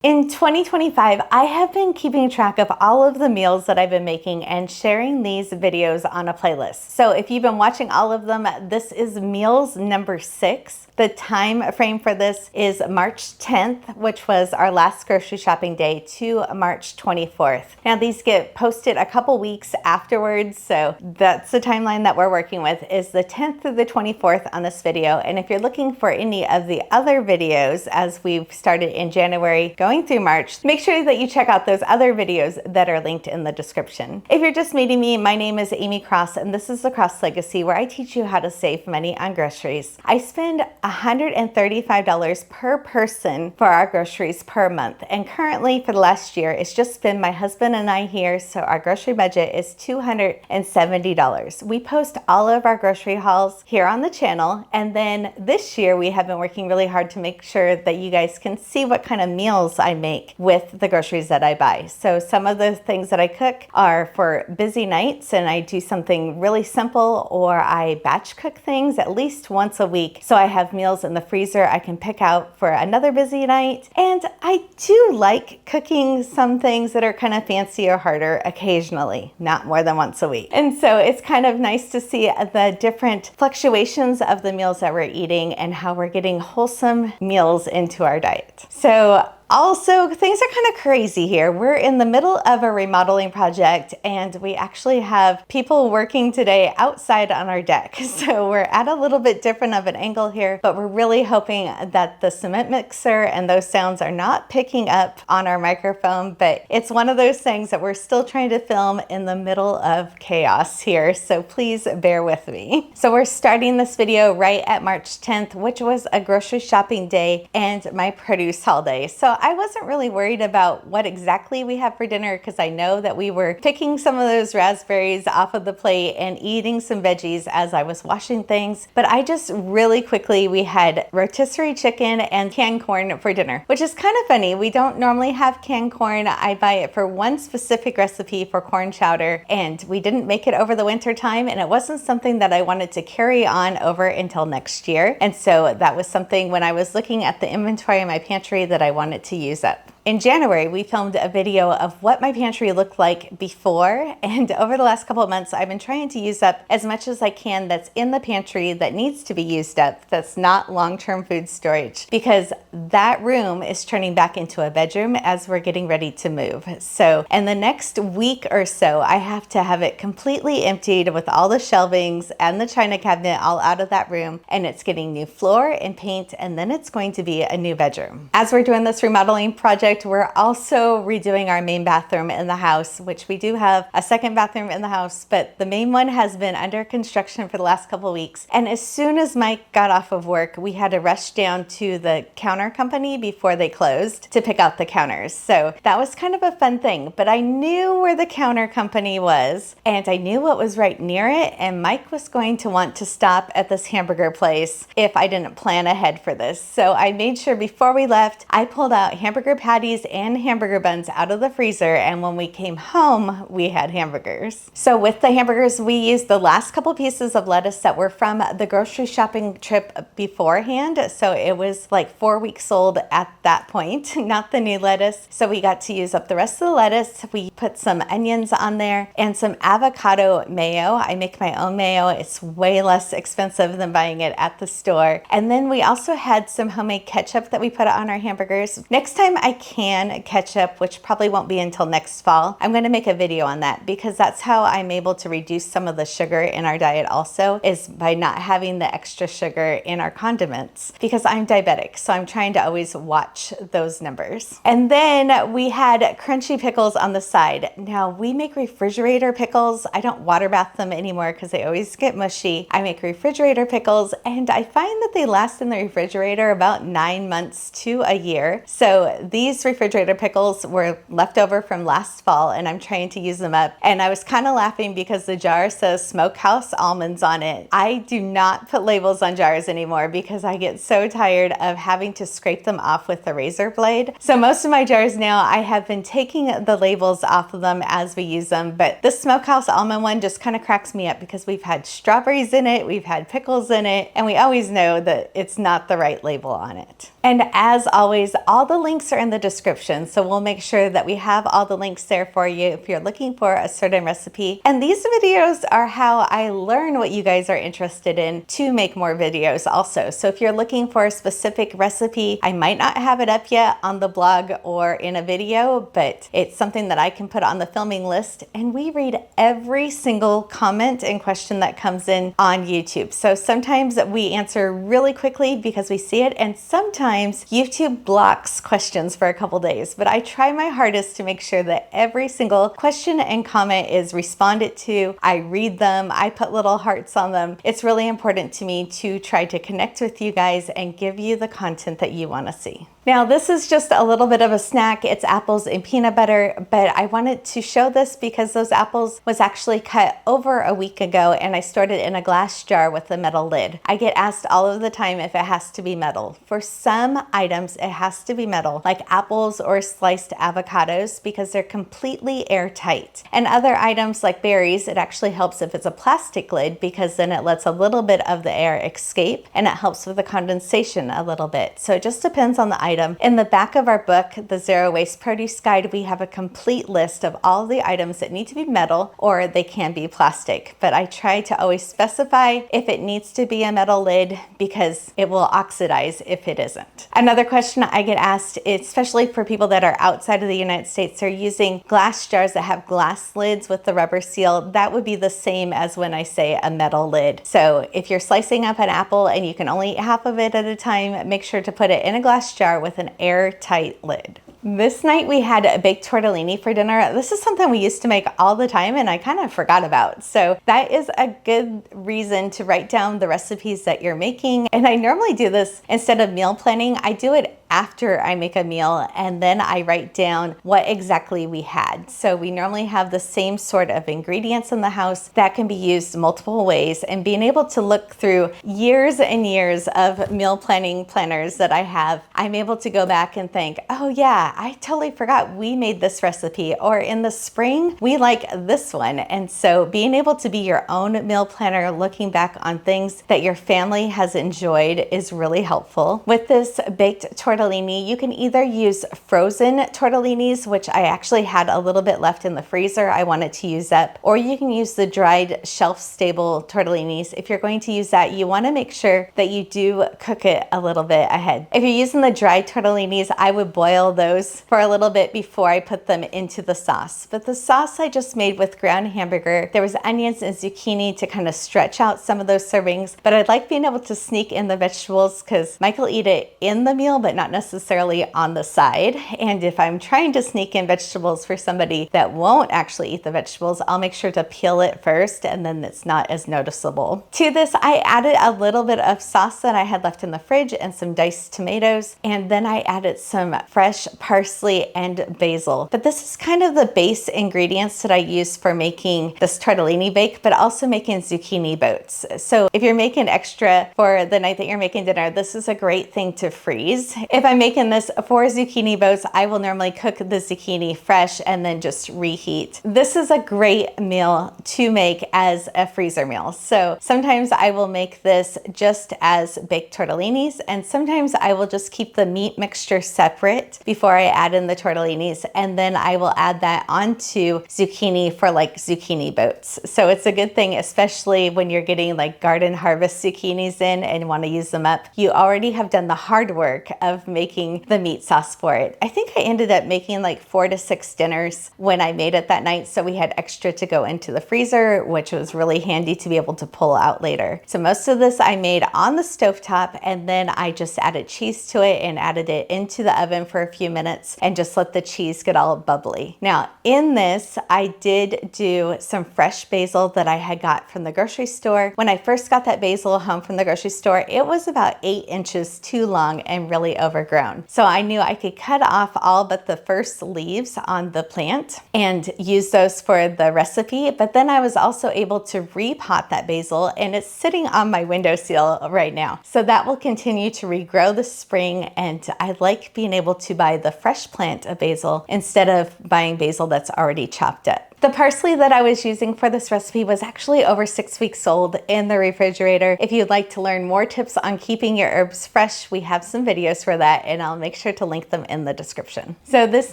In 2025, I have been keeping track of all of the meals that I've been making and sharing these videos on a playlist. So if you've been watching all of them, this is meals number 6. The time frame for this is March 10th, which was our last grocery shopping day, to March 24th. Now these get posted a couple weeks afterwards, so that's the timeline that we're working with, is the 10th through the 24th on this video. And if you're looking for any of the other videos as we've started in January, going through March, make sure that you check out those other videos that are linked in the description. If you're just meeting me, my name is Amy Cross, and this is the Cross Legacy, where I teach you how to save money on groceries. I spend $135 per person for our groceries per month, and currently for the last year, it's just been my husband and I here, so our grocery budget is $270. We post all of our grocery hauls here on the channel, and then this year we have been working really hard to make sure that you guys can see what kind of meals I make with the groceries that I buy. So some of the things that I cook are for busy nights, and I do something really simple, or I batch cook things at least once a week. So I have meals in the freezer I can pick out for another busy night. And I do like cooking some things that are kind of fancy or harder occasionally, not more than once a week. And so it's kind of nice to see the different fluctuations of the meals that we're eating and how we're getting wholesome meals into our diet. So also, things are kind of crazy here. We're in the middle of a remodeling project, and we actually have people working today outside on our deck. So we're at a little bit different of an angle here, but we're really hoping that the cement mixer and those sounds are not picking up on our microphone, but it's one of those things that we're still trying to film in the middle of chaos here. So please bear with me. So we're starting this video right at March 10th, which was a grocery shopping day and my produce haul day. So I wasn't really worried about what exactly we have for dinner, because I know that we were picking some of those raspberries off of the plate and eating some veggies as I was washing things. But I just really quickly, we had rotisserie chicken and canned corn for dinner, which is kind of funny. We don't normally have canned corn. I buy it for one specific recipe for corn chowder, and we didn't make it over the winter time, and it wasn't something that I wanted to carry on over until next year. And so that was something when I was looking at the inventory in my pantry that I wanted to use up. In January, we filmed a video of what my pantry looked like before, and over the last couple of months, I've been trying to use up as much as I can that's in the pantry that needs to be used up, that's not long-term food storage, because that room is turning back into a bedroom as we're getting ready to move. So in the next week or so, I have to have it completely emptied with all the shelvings and the china cabinet all out of that room, and it's getting new floor and paint, and then it's going to be a new bedroom. As we're doing this remodeling project, we're also redoing our main bathroom in the house, which we do have a second bathroom in the house, but the main one has been under construction for the last couple of weeks. And as soon as Mike got off of work, we had to rush down to the counter company before they closed to pick out the counters. So that was kind of a fun thing, but I knew where the counter company was, and I knew what was right near it, and Mike was going to want to stop at this hamburger place if I didn't plan ahead for this. So I made sure before we left, I pulled out hamburger patties and hamburger buns out of the freezer, and when we came home, we had hamburgers. So with the hamburgers, we used the last couple pieces of lettuce that were from the grocery shopping trip beforehand. So it was like 4 weeks old at that point, not the new lettuce. So we got to use up the rest of the lettuce. We put some onions on there and some avocado mayo. I make my own mayo. It's way less expensive than buying it at the store. And then we also had some homemade ketchup that we put on our hamburgers. Next time I can ketchup, which probably won't be until next fall, I'm going to make a video on that, because that's how I'm able to reduce some of the sugar in our diet also, is by not having the extra sugar in our condiments, because I'm diabetic, so I'm trying to always watch those numbers. And then we had crunchy pickles on the side. Now we make refrigerator pickles. I don't water bath them anymore because they always get mushy. I make refrigerator pickles, and I find that they last in the refrigerator about 9 months to a year. So these refrigerator pickles were left over from last fall, and I'm trying to use them up. And I was kind of laughing because the jar says 𝐋𝐿𝐍𝐿𝐒 almonds on it. I do not put labels on jars anymore because I get so tired of having to scrape them off with the razor blade. So most of my jars now, I have been taking the labels off of them as we use them, but this 𝐋𝐿𝐍𝐿𝐒 almond one just kind of cracks me up because we've had strawberries in it, we've had pickles in it, and we always know that it's not the right label on it. And as always, all the links are in the description. So we'll make sure that we have all the links there for you if you're looking for a certain recipe. And these videos are how I learn what you guys are interested in to make more videos also. So if you're looking for a specific recipe, I might not have it up yet on the blog or in a video, but it's something that I can put on the filming list, and we read every single comment and question that comes in on YouTube. So sometimes we answer really quickly because we see it, and sometimes YouTube blocks questions for a couple days, but I try my hardest to make sure that every single question and comment is responded to. I read them, I put little hearts on them. It's really important to me to try to connect with you guys and give you the content that you want to see. Now, this is just a little bit of a snack. It's apples and peanut butter, but I wanted to show this because those apples was actually cut over a week ago, and I stored it in a glass jar with a metal lid. I get asked all of the time if it has to be metal. For some items, it has to be metal, like apples or sliced avocados, because they're completely airtight. And other items like berries, it actually helps if it's a plastic lid, because then it lets a little bit of the air escape, and it helps with the condensation a little bit. So it just depends on the item. In the back of our book, the Zero Waste Produce Guide, we have a complete list of all the items that need to be metal or they can be plastic. But I try to always specify if it needs to be a metal lid because it will oxidize if it isn't. Another question I get asked, especially for people that are outside of the United States, are using glass jars that have glass lids with the rubber seal. That would be the same as when I say a metal lid. So if you're slicing up an apple and you can only eat half of it at a time, make sure to put it in a glass jar with an airtight lid. This night we had a baked tortellini for dinner. This is something we used to make all the time and I kind of forgot about. So that is a good reason to write down the recipes that you're making. And I normally do this instead of meal planning. I do it after I make a meal, and then I write down what exactly we had. So we normally have the same sort of ingredients in the house that can be used multiple ways, and being able to look through years and years of meal planning planners that I have, I'm able to go back and think, oh yeah, I totally forgot we made this recipe, or in the spring, we like this one. And so being able to be your own meal planner, looking back on things that your family has enjoyed, is really helpful. With this baked tortellini, you can either use frozen tortellinis, which I actually had a little bit left in the freezer I wanted to use up, or you can use the dried shelf-stable tortellinis. If you're going to use that, you want to make sure that you do cook it a little bit ahead. If you're using the dried tortellinis, I would boil those for a little bit before I put them into the sauce. But the sauce I just made with ground hamburger, there was onions and zucchini to kind of stretch out some of those servings, but I like being able to sneak in the vegetables because Mike will eat it in the meal, but not necessarily on the side. And if I'm trying to sneak in vegetables for somebody that won't actually eat the vegetables, I'll make sure to peel it first, and then it's not as noticeable. To this, I added a little bit of sauce that I had left in the fridge and some diced tomatoes, and then I added some fresh parsley and basil. But this is kind of the base ingredients that I use for making this tortellini bake, but also making zucchini boats. So if you're making extra for the night that you're making dinner, this is a great thing to freeze. If I'm making this for zucchini boats, I will normally cook the zucchini fresh and then just reheat. This is a great meal to make as a freezer meal. So sometimes I will make this just as baked tortellinis, and sometimes I will just keep the meat mixture separate before I add in the tortellinis, and then I will add that onto zucchini for like zucchini boats. So it's a good thing, especially when you're getting like garden harvest zucchinis in and want to use them up. You already have done the hard work of making the meat sauce for it. I think I ended up making like 4 to 6 dinners when I made it that night, so we had extra to go into the freezer, which was really handy to be able to pull out later. So most of this I made on the stovetop, and then I just added cheese to it and added it into the oven for a few minutes and just let the cheese get all bubbly. Now in this, I did do some fresh basil that I had got from the grocery store. When I first got that basil home from the grocery store, it was about 8 inches too long and really overgrown. So I knew I could cut off all but the first leaves on the plant and use those for the recipe. But then I was also able to repot that basil, and it's sitting on my windowsill right now. So that will continue to regrow this spring, and I like being able to buy the fresh plant of basil instead of buying basil that's already chopped up. The parsley that I was using for this recipe was actually over 6 weeks old in the refrigerator. If you'd like to learn more tips on keeping your herbs fresh, we have some videos for that, and I'll make sure to link them in the description. So this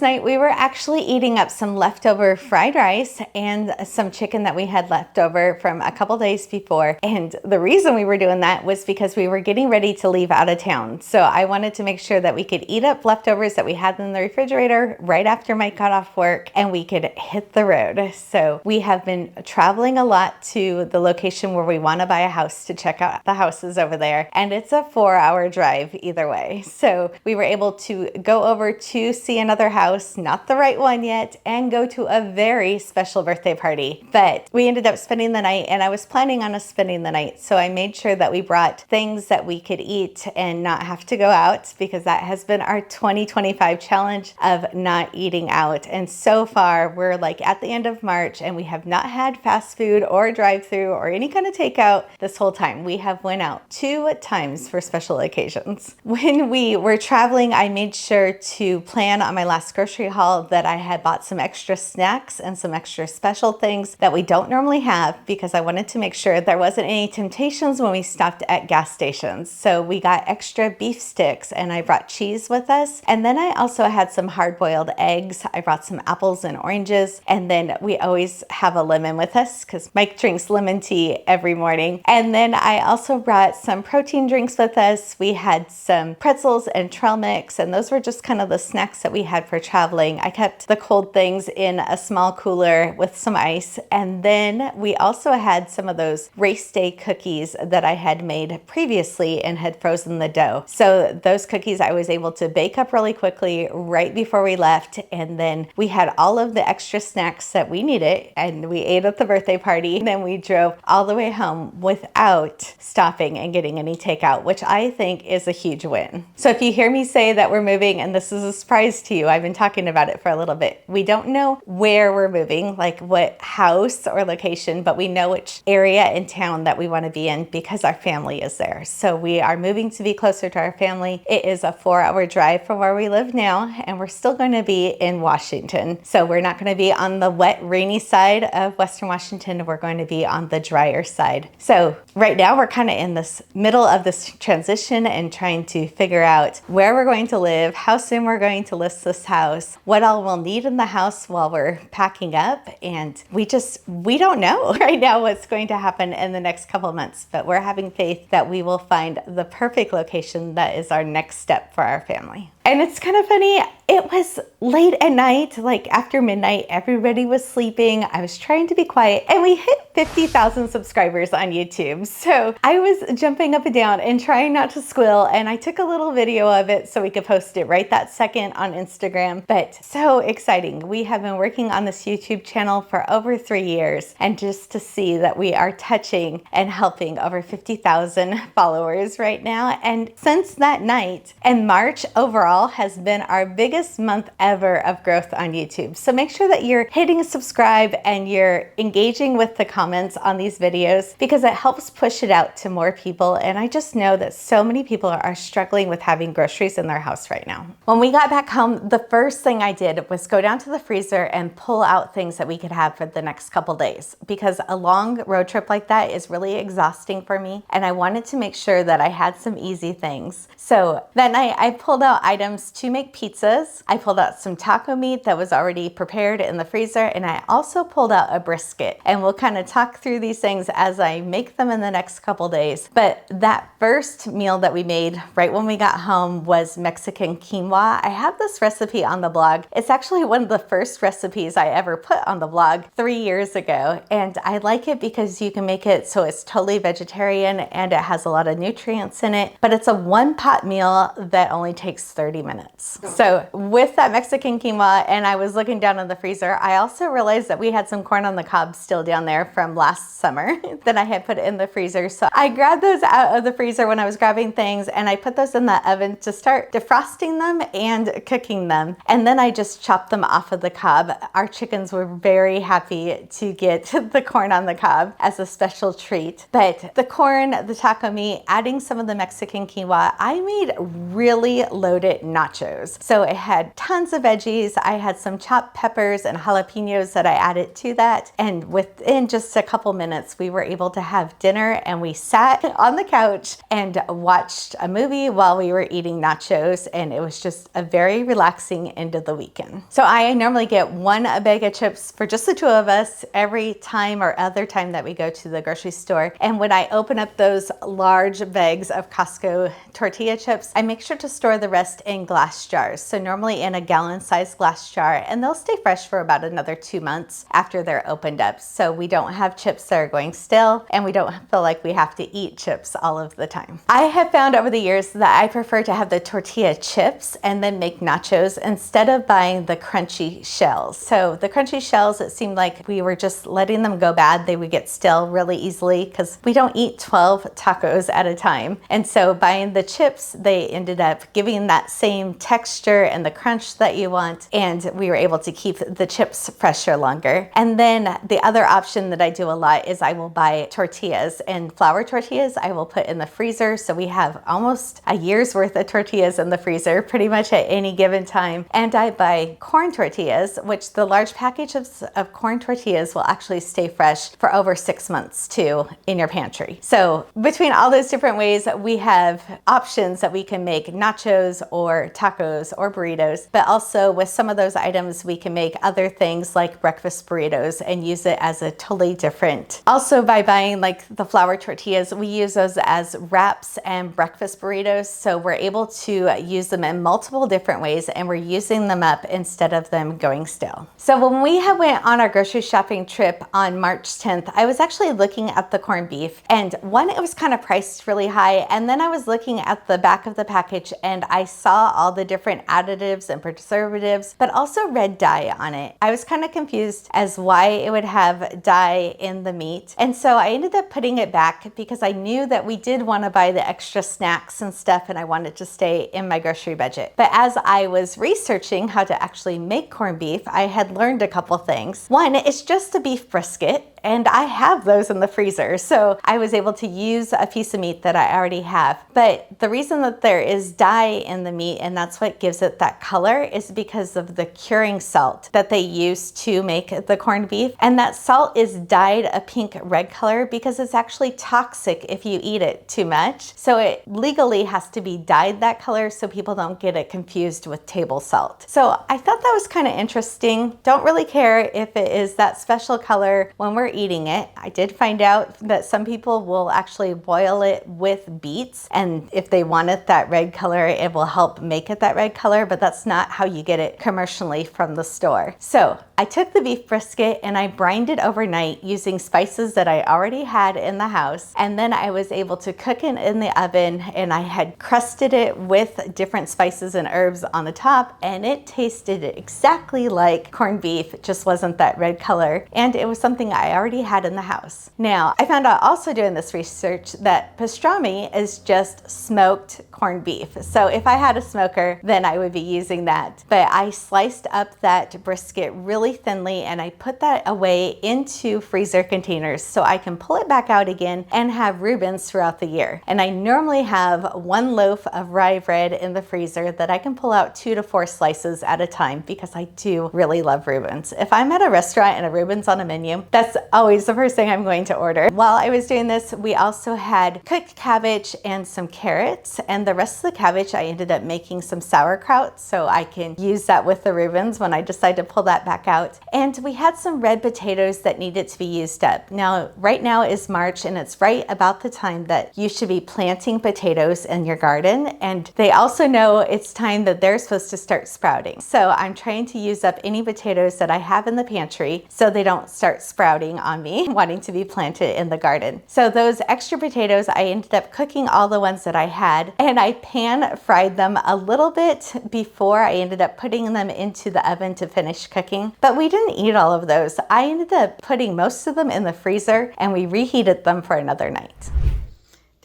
night we were actually eating up some leftover fried rice and some chicken that we had left over from a couple days before. And the reason we were doing that was because we were getting ready to leave out of town. So I wanted to make sure that we could eat up leftovers that we had in the refrigerator right after Mike got off work and we could hit the road. So we have been traveling a lot to the location where we want to buy a house to check out the houses over there. And it's a 4-hour drive either way. So we were able to go over to see another house, not the right one yet, and go to a very special birthday party. But we ended up spending the night, and I was planning on us spending the night. So I made sure that we brought things that we could eat and not have to go out, because that has been our 2025 challenge of not eating out. And so far we're like at the end of March and we have not had fast food or drive-through or any kind of takeout this whole time. We have went out 2 times for special occasions. When we were traveling, I made sure to plan on my last grocery haul that I had bought some extra snacks and some extra special things that we don't normally have, because I wanted to make sure there wasn't any temptations when we stopped at gas stations. So we got extra beef sticks and I brought cheese with us. And then I also had some hard-boiled eggs. I brought some apples and oranges, and then we always have a lemon with us because Mike drinks lemon tea every morning. And then I also brought some protein drinks with us. We had some pretzels and trail mix, and those were just kind of the snacks that we had for traveling. I kept the cold things in a small cooler with some ice. And then we also had some of those race day cookies that I had made previously and had frozen the dough. So those cookies I was able to bake up really quickly right before we left. And then we had all of the extra snacks that we needed, and we ate at the birthday party. And then we drove all the way home without stopping and getting any takeout, which I think is a huge win. So if you hear me say that we're moving and this is a surprise to you, I've been talking about it for a little bit. We don't know where we're moving, like what house or location, but we know which area in town that we want to be in because our family is there. So we are moving to be closer to our family. It is a 4-hour drive from where we live now, and we're still going to be in Washington. So we're not going to be on the wet, rainy side of Western Washington. We're going to be on the drier side. So right now we're kind of in this middle of this transition and trying to figure out where we're going to live, how soon we're going to list this house, what all we'll need in the house while we're packing up. And we don't know right now what's going to happen in the next couple months, but we're having faith that we will find the perfect location that is our next step for our family. And it's kind of funny, it was late at night, like after midnight, everybody was sleeping. I was trying to be quiet, and we hit 50,000 subscribers on YouTube. So I was jumping up and down and trying not to squeal, and I took a little video of it so we could post it right that second on Instagram. But so exciting. We have been working on this YouTube channel for over 3 years, and just to see that we are touching and helping over 50,000 followers right now. And since that night, and March overall has been our biggest month ever of growth on YouTube. So make sure that you're hitting subscribe and you're engaging with the comments on these videos, because it helps push it out to more people. And I just know that so many people are struggling with having groceries in their house right now. When we got back home, the first thing I did was go down to the freezer and pull out things that we could have for the next couple days, because a long road trip like that is really exhausting for me. And I wanted to make sure that I had some easy things. So that night I pulled out items to make pizzas. I pulled out some taco meat that was already prepared in the freezer, and I also pulled out a brisket. And we'll kind of talk through these things as I make them in the next couple days. But that first meal that we made right when we got home was Mexican quinoa. I have this recipe on the blog. It's actually one of the first recipes I ever put on the blog 3 years ago. And I like it because you can make it so it's totally vegetarian and it has a lot of nutrients in it, but it's a one-pot meal that only takes 30 minutes. So with that Mexican quinoa, and I was looking down in the freezer, I also realized that we had some corn on the cob still down there from last summer that I had put in the freezer. So I grabbed those out of the freezer when I was grabbing things, and I put those in the oven to start defrosting them and cooking them. And then I just chopped them off of the cob. Our chickens were very happy to get the corn on the cob as a special treat. But the corn, the taco meat, adding some of the Mexican quinoa, I made really loaded it nachos. So it had tons of veggies. I had some chopped peppers and jalapenos that I added to that. And within just a couple minutes, we were able to have dinner, and we sat on the couch and watched a movie while we were eating nachos. And it was just a very relaxing end of the weekend. So I normally get one bag of chips for just the two of us every time or other time that we go to the grocery store. And when I open up those large bags of Costco tortilla chips, I make sure to store the rest in glass jars. So normally in a gallon-sized glass jar, and they'll stay fresh for about another 2 months after they're opened up. So we don't have chips that are going stale, and we don't feel like we have to eat chips all of the time. I have found over the years that I prefer to have the tortilla chips and then make nachos instead of buying the crunchy shells. So the crunchy shells, it seemed like we were just letting them go bad. They would get stale really easily because we don't eat 12 tacos at a time. And so buying the chips, they ended up giving that same texture and the crunch that you want. And we were able to keep the chips fresher longer. And then the other option that I do a lot is I will buy tortillas, and flour tortillas I will put in the freezer. So we have almost a year's worth of tortillas in the freezer pretty much at any given time. And I buy corn tortillas, which the large package of corn tortillas will actually stay fresh for over 6 months too in your pantry. So between all those different ways, we have options that we can make nachos or tacos or burritos, but also with some of those items, we can make other things like breakfast burritos and use it as a totally different. Also, by buying like the flour tortillas, we use those as wraps and breakfast burritos. So we're able to use them in multiple different ways, and we're using them up instead of them going stale. So when we went on our grocery shopping trip on March 10th, I was actually looking at the corned beef, and one, it was kind of priced really high. And then I was looking at the back of the package, and I saw all the different additives and preservatives, but also red dye on it. I was kind of confused as why it would have dye in the meat. And so I ended up putting it back because I knew that we did want to buy the extra snacks and stuff, and I wanted to stay in my grocery budget. But as I was researching how to actually make corned beef, I had learned a couple things. One, it's just a beef brisket, and I have those in the freezer. So I was able to use a piece of meat that I already have. But the reason that there is dye in the meat, and that's what gives it that color, is because of the curing salt that they use to make the corned beef. And that salt is dyed a pink red color because it's actually toxic if you eat it too much. So it legally has to be dyed that color so people don't get it confused with table salt. So I thought that was kind of interesting. Don't really care if it is that special color when we're eating it. I did find out that some people will actually boil it with beets, and if they want it that red color, it will help make it that red color, but that's not how you get it commercially from the store. So I took the beef brisket and I brined it overnight using spices that I already had in the house, and then I was able to cook it in the oven, and I had crusted it with different spices and herbs on the top, and it tasted exactly like corned beef. It just wasn't that red color, and it was something I already had in the house. Now, I found out also doing this research that pastrami is just smoked corned beef. So if I had a smoker, then I would be using that. But I sliced up that brisket really thinly, and I put that away into freezer containers so I can pull it back out again and have Reubens throughout the year. And I normally have 1 loaf of rye bread in the freezer that I can pull out 2 to 4 slices at a time because I do really love Reubens. If I'm at a restaurant and a Reubens on a menu, that's always the first thing I'm going to order. While I was doing this, we also had cooked cabbage and some carrots, and the rest of the cabbage I ended up making some sauerkraut so I can use that with the Reubens when I decide to pull that back out. And we had some red potatoes that needed to be used up. Now, right now is March, and it's right about the time that you should be planting potatoes in your garden, and they also know it's time that they're supposed to start sprouting. So I'm trying to use up any potatoes that I have in the pantry so they don't start sprouting on me wanting to be planted in the garden. So those extra potatoes, I ended up cooking all the ones that I had, and I pan fried them a little bit before I ended up putting them into the oven to finish cooking. But we didn't eat all of those. I ended up putting most of them in the freezer, and we reheated them for another night.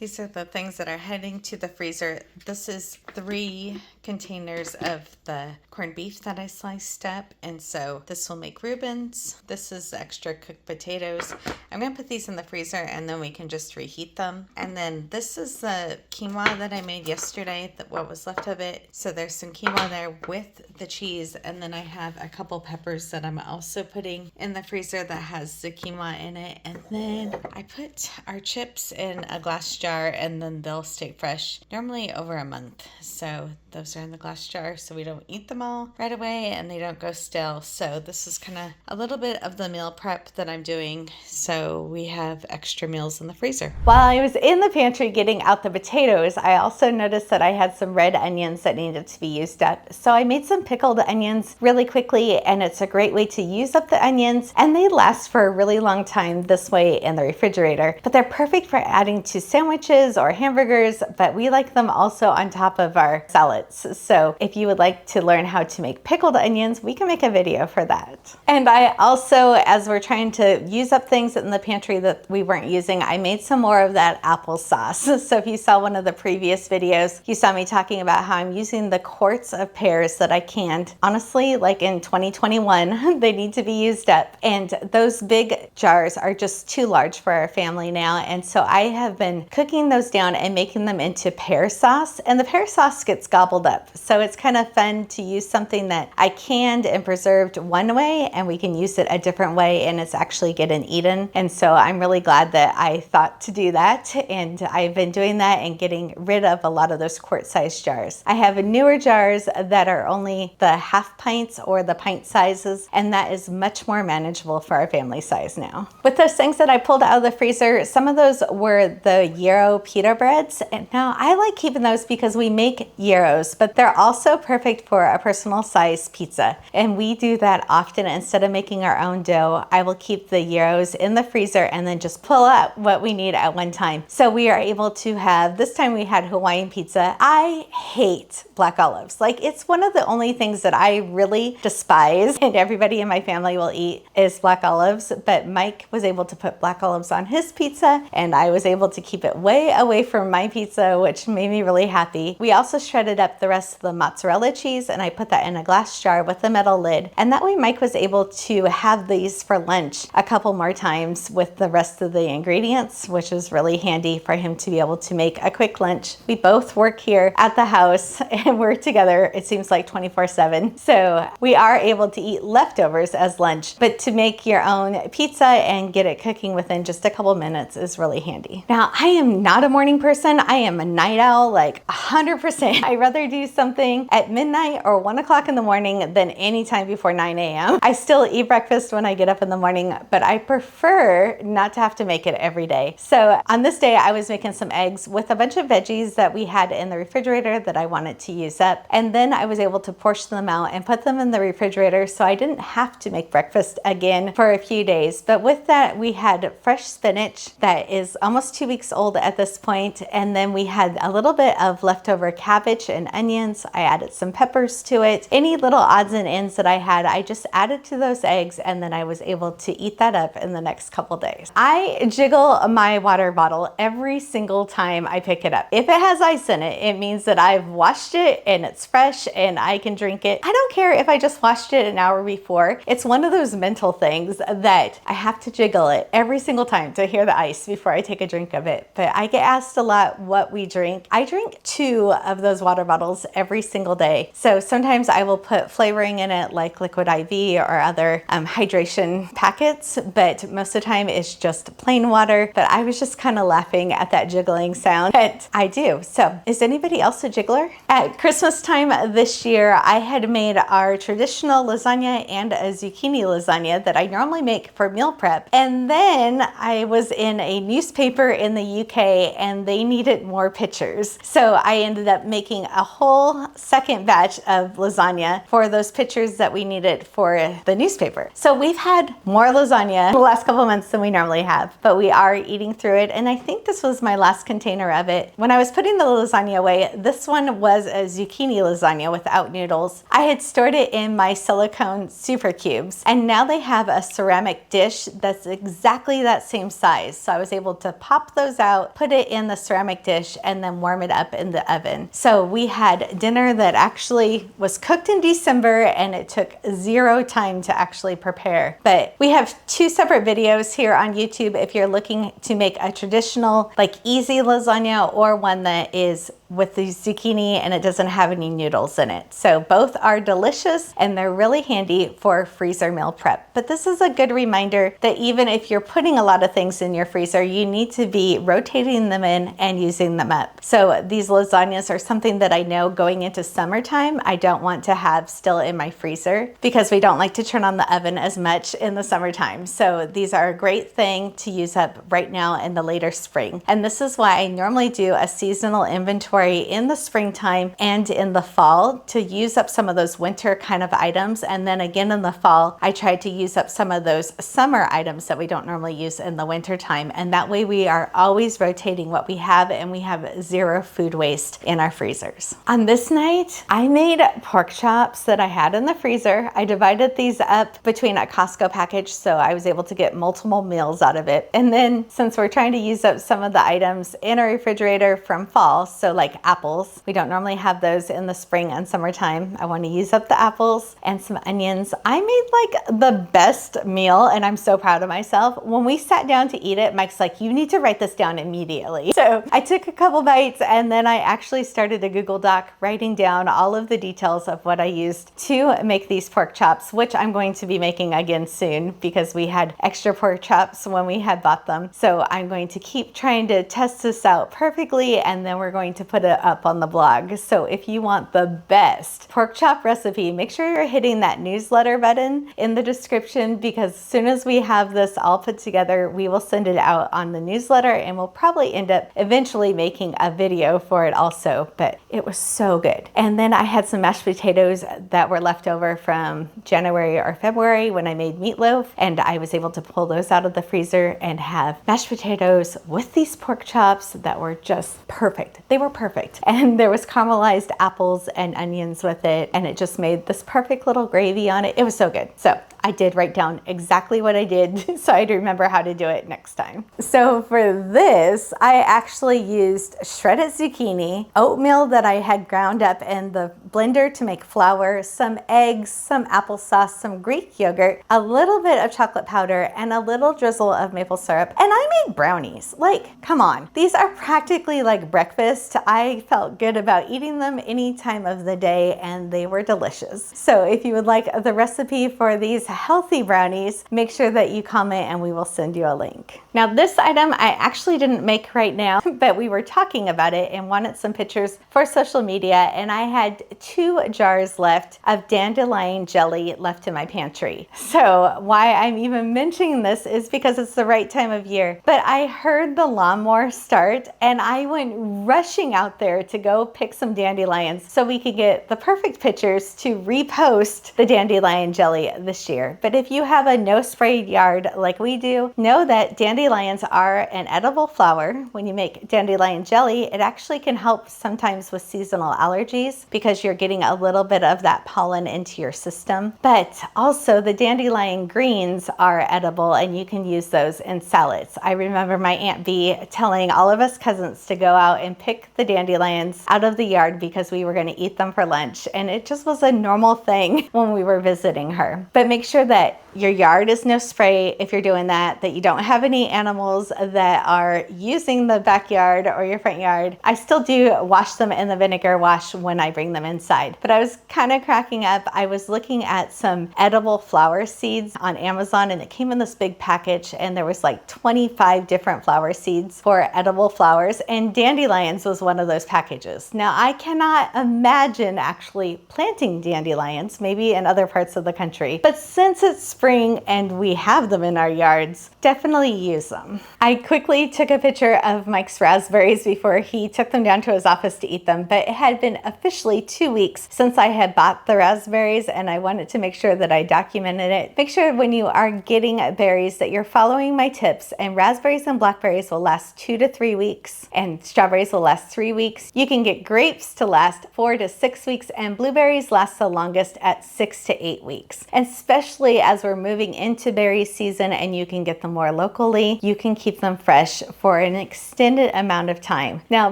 These are the things that are heading to the freezer. This is 3 containers of the corned beef that I sliced up. And so this will make Reubens. This is extra cooked potatoes. I'm going to put these in the freezer and then we can just reheat them. And then this is the quinoa that I made yesterday, what was left of it. So there's some quinoa there with the cheese. And then I have a couple peppers that I'm also putting in the freezer that has the quinoa in it. And then I put our chips in a glass jar and then they'll stay fresh normally over a month. So those are in the glass jar so we don't eat them all right away and they don't go stale. So this is kind of a little bit of the meal prep that I'm doing so we have extra meals in the freezer. While I was in the pantry getting out the potatoes, I also noticed that I had some red onions that needed to be used up. So I made some pickled onions really quickly, and it's a great way to use up the onions, and they last for a really long time this way in the refrigerator. But they're perfect for adding to sandwiches or hamburgers, but we like them also on top of our salads. So if you would like to learn how to make pickled onions, we can make a video for that. And I also, as we're trying to use up things in the pantry that we weren't using, I made some more of that applesauce. So if you saw one of the previous videos, you saw me talking about how I'm using the quarts of pears that I canned. Honestly, like in 2021, they need to be used up. And those big jars are just too large for our family now. And so I have been cooking those down and making them into pear sauce. And the pear sauce gets gobbled up. So it's kind of fun to use something that I canned and preserved one way and we can use it a different way and it's actually getting eaten. And so I'm really glad that I thought to do that. And I've been doing that and getting rid of a lot of those quart-sized jars. I have newer jars that are only the half pints or the pint sizes, and that is much more manageable for our family size now. With those things that I pulled out of the freezer, some of those were the gyro pita breads. And now I like keeping those because we make gyros, but they're also perfect for a personal size pizza. And we do that often. Instead of making our own dough, I will keep the gyros in the freezer and then just pull out what we need at one time. So we are able to have, this time we had Hawaiian pizza. I hate black olives. Like, it's one of the only things that I really despise and everybody in my family will eat is black olives. But Mike was able to put black olives on his pizza and I was able to keep it way away from my pizza, which made me really happy. We also shredded up the rest of the mozzarella cheese and I put that in a glass jar with a metal lid. And that way Mike was able to have these for lunch a couple more times with the rest of the ingredients, which is really handy for him to be able to make a quick lunch. We both work here at the house and we're together, it seems like 24/7. So we are able to eat leftovers as lunch, but to make your own pizza and get it cooking within just a couple minutes is really handy. Now, I am not a morning person. I am a night owl, like 100%. I'd rather do something at midnight or 1 o'clock in the morning than any time before 9 a.m. I still eat breakfast when I get up in the morning, but I prefer not to have to make it every day. So on this day, I was making some eggs with a bunch of veggies that we had in the refrigerator that I wanted to use up. And then I was able to portion them out and put them in the refrigerator so I didn't have to make breakfast again for a few days. But with that, we had fresh spinach that is almost 2 weeks old at this point. And then we had a little bit of leftover cabbage and onions. I added some peppers to it. Any little odds and ends that I had, I just added to those eggs and then I was able to eat that up in the next couple days. I jiggle my water bottle every single time I pick it up. If it has ice in it, it means that I've washed it and it's fresh and I can drink it. I don't care if I just washed it an hour before. It's one of those mental things that I have to jiggle it every single time to hear the ice before I take a drink of it. But I get asked a lot what we drink. I drink 2 of those water bottles every single day. So sometimes I will put flavoring in it like liquid IV or other hydration packets, but most of the time it's just plain water. But I was just kind of laughing at that jiggling sound that I do. So is anybody else a jiggler? At Christmas time this year, I had made our traditional lasagna and a zucchini lasagna that I normally make for meal prep. And then I was in a newspaper in the UK and they needed more pictures. So I ended up making a whole second batch of lasagna for those pictures that we needed for the newspaper. So we've had more lasagna the last couple months than we normally have, but we are eating through it. And I think this was my last container of it. When I was putting the lasagna away, this one was a zucchini lasagna without noodles. I had stored it in my silicone super cubes, and now they have a ceramic dish that's exactly that same size. So I was able to pop those out put it in the ceramic dish, and then warm it up in the oven. So we had dinner that actually was cooked in December, and it took 0 time to actually prepare. But we have 2 separate videos here on YouTube if you're looking to make a traditional, like, easy lasagna, or one that is with the zucchini and it doesn't have any noodles in it. So both are delicious and they're really handy for freezer meal prep. But this is a good reminder that even if you're putting a lot of things in your freezer, you need to be rotating them in and using them up. So these lasagnas are something that I know going into summertime I don't want to have still in my freezer, because we don't like to turn on the oven as much in the summertime. So these are a great thing to use up right now in the later spring. And this is why I normally do a seasonal inventory in the springtime and in the fall to use up some of those winter kind of items. And then again in the fall, I try to use up some of those summer items that we don't normally use in the winter time. And that way we are always rotating what we have, and we have 0 food waste in our freezers. On this night, I made pork chops that I had in the freezer. I divided these up between a Costco package, so I was able to get multiple meals out of it. And then since we're trying to use up some of the items in our refrigerator from fall, so like apples, we don't normally have those in the spring and summertime. I want to use up the apples and some onions. I made like the best meal, and I'm so proud of myself. When we sat down to eat it, Mike's like, you need to write this down immediately. So I took a couple bites, and then I actually started a Google Doc writing down all of the details of what I used to make these pork chops, which I'm going to be making again soon because we had extra pork chops when we had bought them. So I'm going to keep trying to test this out perfectly, and then we're going to put it up on the blog. So if you want the best pork chop recipe, make sure you're hitting that newsletter button in the description, because as soon as we have this all put together, we will send it out on the newsletter, and we'll probably end up eventually making a video for it also. But it was so good. And then I had some mashed potatoes that were left over from January or February when I made meatloaf, and I was able to pull those out of the freezer and have mashed potatoes with these pork chops that were just perfect. They were perfect. And there was caramelized apples and onions with it, and it just made this perfect little gravy on it. It was so good. So I did write down exactly what I did so I'd remember how to do it next time. So for this, I actually used shredded zucchini, oatmeal that I had ground up in the blender to make flour, some eggs, some applesauce, some Greek yogurt, a little bit of chocolate powder, and a little drizzle of maple syrup. And I made brownies. Like, come on. These are practically like breakfast. I felt good about eating them any time of the day, and they were delicious. So if you would like the recipe for these healthy brownies, make sure that you comment and we will send you a link. Now this item I actually didn't make right now, but we were talking about it and wanted some pictures for social media, and I had 2 jars left of dandelion jelly left in my pantry. So why I'm even mentioning this is because it's the right time of year. But I heard the lawnmower start, and I went rushing out there to go pick some dandelions so we could get the perfect pictures to repost the dandelion jelly this year. But if you have a no spray yard like we do, know that dandelions are an edible flower. When you make dandelion jelly, it actually can help sometimes with seasonal allergies because you're getting a little bit of that pollen into your system. But also the dandelion greens are edible, and you can use those in salads. I remember my Aunt Bee telling all of us cousins to go out and pick the dandelions out of the yard because we were going to eat them for lunch, and it just was a normal thing when we were visiting her. But make sure that your yard is no spray if you're doing that, that you don't have any animals that are using the backyard or your front yard. I still do wash them in the vinegar wash when I bring them inside. But I was kind of cracking up. I was looking at some edible flower seeds on Amazon, and it came in this big package, and there was like 25 different flower seeds for edible flowers, and dandelions was one of those packages. Now I cannot imagine actually planting dandelions, maybe in other parts of the country, but since it's spring and we have them in our yards, definitely use them. I quickly took a picture of Mike's raspberries before he took them down to his office to eat them, but it had been officially 2 weeks since I had bought the raspberries, and I wanted to make sure that I documented it. Make sure when you are getting berries that you're following my tips, and raspberries and blackberries will last 2 to 3 weeks, and strawberries will last 3 weeks. You can get grapes to last 4 to 6 weeks, and blueberries last the longest at 6 to 8 weeks. And especially especially as we're moving into berry season and you can get them more locally, you can keep them fresh for an extended amount of time. Now,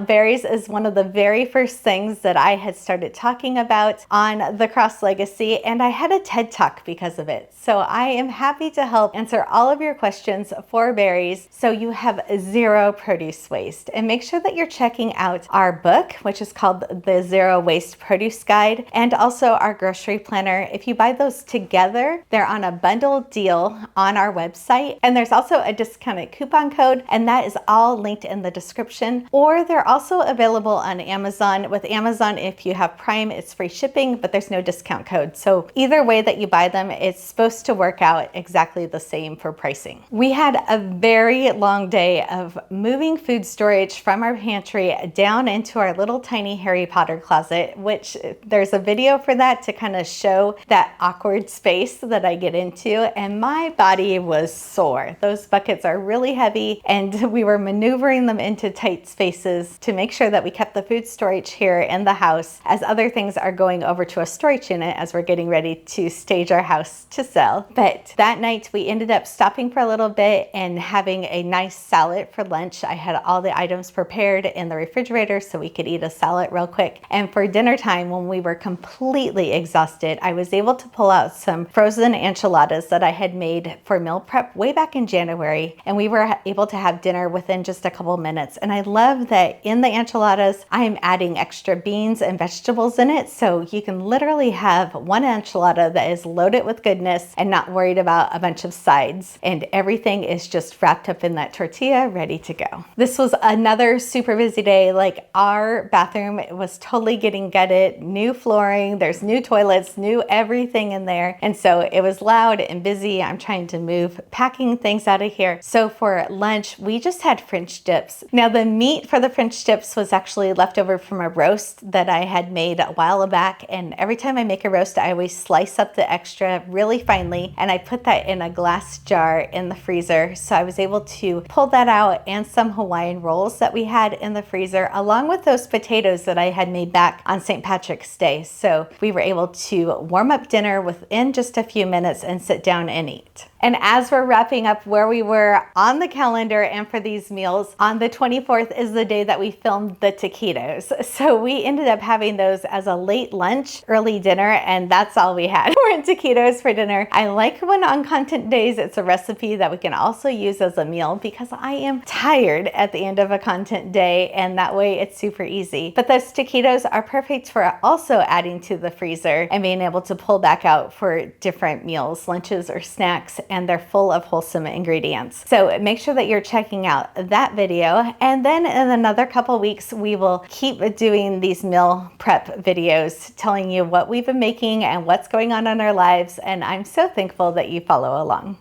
berries is one of the very first things that I had started talking about on the Cross Legacy, and I had a TED Talk because of it. So I am happy to help answer all of your questions for berries so you have zero produce waste. And make sure that you're checking out our book, which is called the Zero Waste Produce Guide, and also our grocery planner. If you buy those together, they're on a bundle deal on our website. And there's also a discounted coupon code, and that is all linked in the description. Or they're also available on Amazon. With Amazon, if you have Prime, it's free shipping, but there's no discount code. So either way that you buy them, it's supposed to work out exactly the same for pricing. We had a very long day of moving food storage from our pantry down into our little tiny Harry Potter closet, which there's a video for that to kind of show that awkward space that I get into, and my body was sore. Those buckets are really heavy, and we were maneuvering them into tight spaces to make sure that we kept the food storage here in the house as other things are going over to a storage unit as we're getting ready to stage our house to sell. But that night we ended up stopping for a little bit and having a nice salad for lunch. I had all the items prepared in the refrigerator so we could eat a salad real quick. And for dinner time, when we were completely exhausted, I was able to pull out some frozen enchiladas that I had made for meal prep way back in January, and we were able to have dinner within just a couple minutes. And I love that in the enchiladas, I am adding extra beans and vegetables in it, so you can literally have one enchilada that is loaded with goodness and not worried about a bunch of sides, and everything is just wrapped up in that tortilla, ready to go. This was another super busy day. Like, our bathroom was totally getting gutted, new flooring, there's new toilets, new everything in there, and so it was loud and busy. I'm trying to move packing things out of here. So for lunch, we just had French dips. Now, the meat for the French dips was actually left over from a roast that I had made a while back, and every time I make a roast, I always slice up the extra really finely, and I put that in a glass jar in the freezer. So I was able to pull that out, and some Hawaiian rolls that we had in the freezer, along with those potatoes that I had made back on St. Patrick's Day. So we were able to warm up dinner within just a few minutes and sit down and eat. And as we're wrapping up where we were on the calendar and for these meals, on the 24th is the day that we filmed the taquitos. So we ended up having those as a late lunch, early dinner, and that's all we had. We're taquitos for dinner. I like when on content days, it's a recipe that we can also use as a meal, because I am tired at the end of a content day, and that way it's super easy. But those taquitos are perfect for also adding to the freezer and being able to pull back out for different meals, lunches, or snacks, and they're full of wholesome ingredients. So make sure that you're checking out that video. And then in another couple weeks, we will keep doing these meal prep videos, telling you what we've been making and what's going on in our lives. And I'm so thankful that you follow along.